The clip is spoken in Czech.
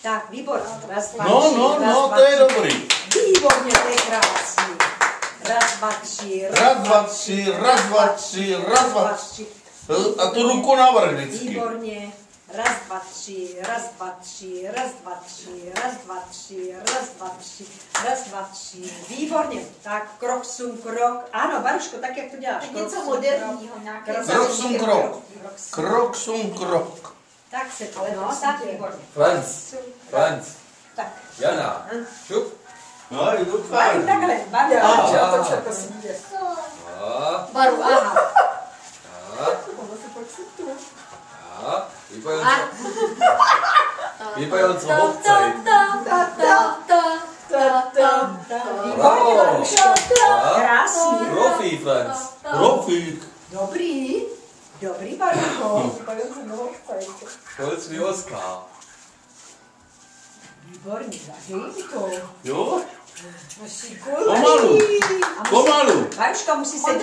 Tak, výborně. Raz, dva, No, tři, no, raz, no, dva, to je tři. dobrý. Výborně, to je krásný. Raz, dva, tři. Raz, dva, tři, raz, dva, tři, raz, dva, tři. A tu ruku navrch vždycky. Výborně. Raz, dva, tři, raz, dva, tři, raz, dva, tři, raz, dva, tři, raz, dva, tři, raz, dva, tři. Výborně. Tak, krok, sum, krok. Ano, Baruško, tak jak to děláš. Tak něco moderního, nějaké. Krok, sum, krok. Krok, sum, krok. Tak se to, no, tak, výborně. Franz. Tak. Jana. Šup. No, jdu Baru, takhle, Baru. Baru, aha. Vypającą Hochzeit. Výborně, Baruško. Krásný. Profi, Franz. Profík. Dobrý. Dobrý, Baruško. Stolz wie Oskar. Výborně, zažij to. Jo? Musí Pomalu. Pomalu. Baruška musí se